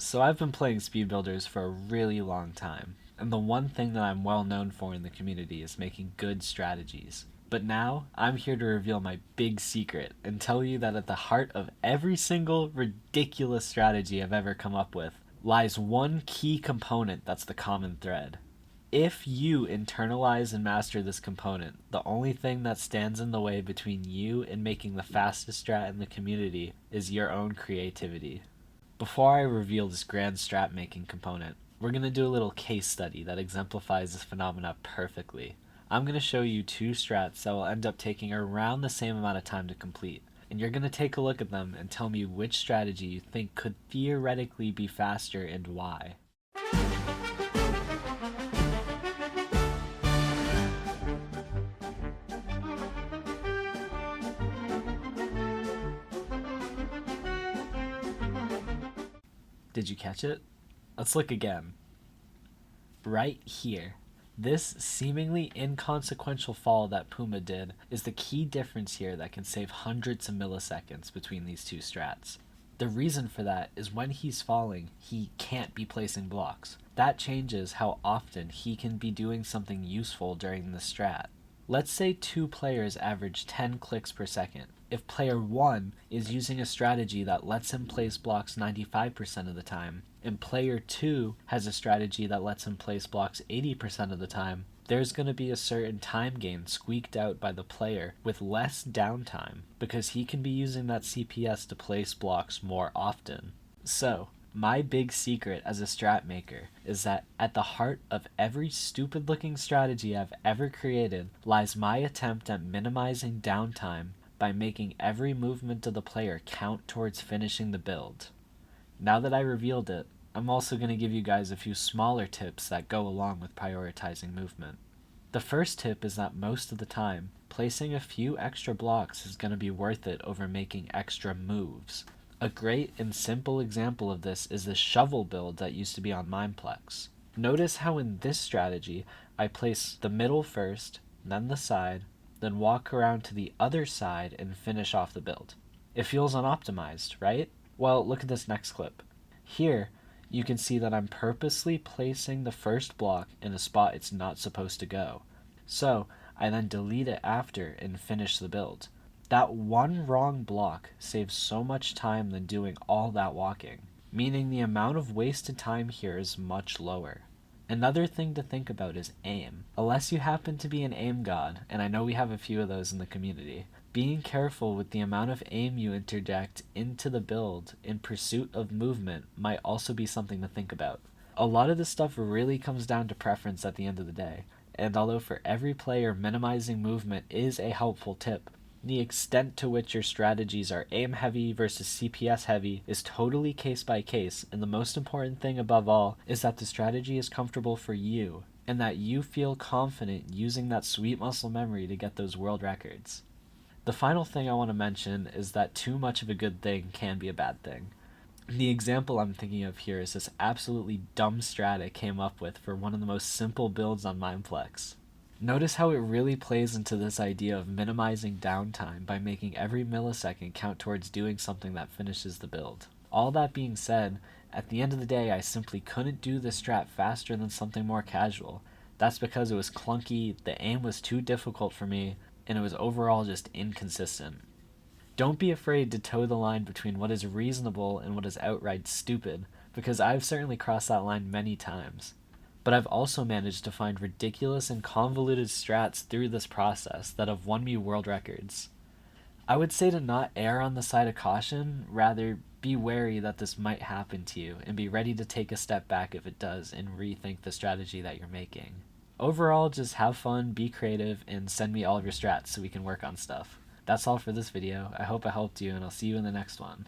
So I've been playing speed builders for a really long time, and the one thing that I'm well known for in the community is making good strategies. But now, I'm here to reveal my big secret and tell you that at the heart of every single ridiculous strategy I've ever come up with lies one key component that's the common thread. If you internalize and master this component, the only thing that stands in the way between you and making the fastest strat in the community is your own creativity. Before I reveal this grand strat making component, we're going to do a little case study that exemplifies this phenomena perfectly. I'm going to show you two strats that will end up taking around the same amount of time to complete, and you're going to take a look at them and tell me which strategy you think could theoretically be faster and why. Did you catch it? Let's look again. Right here. This seemingly inconsequential fall that Puma did is the key difference here that can save hundreds of milliseconds between these two strats. The reason for that is when he's falling, he can't be placing blocks. That changes how often he can be doing something useful during the strat. Let's say two players average 10 clicks per second. If player 1 is using a strategy that lets him place blocks 95% of the time, and player 2 has a strategy that lets him place blocks 80% of the time, there's going to be a certain time gain squeaked out by the player with less downtime because he can be using that CPS to place blocks more often. So, my big secret as a strat maker is that at the heart of every stupid looking strategy I've ever created lies my attempt at minimizing downtime by making every movement of the player count towards finishing the build. Now that I revealed it, I'm also going to give you guys a few smaller tips that go along with prioritizing movement. The first tip is that most of the time, placing a few extra blocks is going to be worth it over making extra moves. A great and simple example of this is the shovel build that used to be on Mineplex. Notice how in this strategy, I place the middle first, then the side, then walk around to the other side and finish off the build. It feels unoptimized, right? Well, look at this next clip. Here, you can see that I'm purposely placing the first block in a spot it's not supposed to go. So, I then delete it after and finish the build. That one wrong block saves so much time than doing all that walking, meaning the amount of wasted time here is much lower. Another thing to think about is aim. Unless you happen to be an aim god, and I know we have a few of those in the community, being careful with the amount of aim you interject into the build in pursuit of movement might also be something to think about. A lot of this stuff really comes down to preference at the end of the day, and although for every player minimizing movement is a helpful tip, the extent to which your strategies are aim heavy versus CPS heavy is totally case by case, and the most important thing above all is that the strategy is comfortable for you, and that you feel confident using that sweet muscle memory to get those world records. The final thing I want to mention is that too much of a good thing can be a bad thing. The example I'm thinking of here is this absolutely dumb strat I came up with for one of the most simple builds on Mineplex. Notice how it really plays into this idea of minimizing downtime by making every millisecond count towards doing something that finishes the build. All that being said, at the end of the day I simply couldn't do this strat faster than something more casual. That's because it was clunky, the aim was too difficult for me, and it was overall just inconsistent. Don't be afraid to toe the line between what is reasonable and what is outright stupid, because I've certainly crossed that line many times. But I've also managed to find ridiculous and convoluted strats through this process that have won me world records. I would say to not err on the side of caution, rather be wary that this might happen to you and be ready to take a step back if it does and rethink the strategy that you're making. Overall, just have fun, be creative, and send me all of your strats so we can work on stuff. That's all for this video. I hope I helped you, and I'll see you in the next one.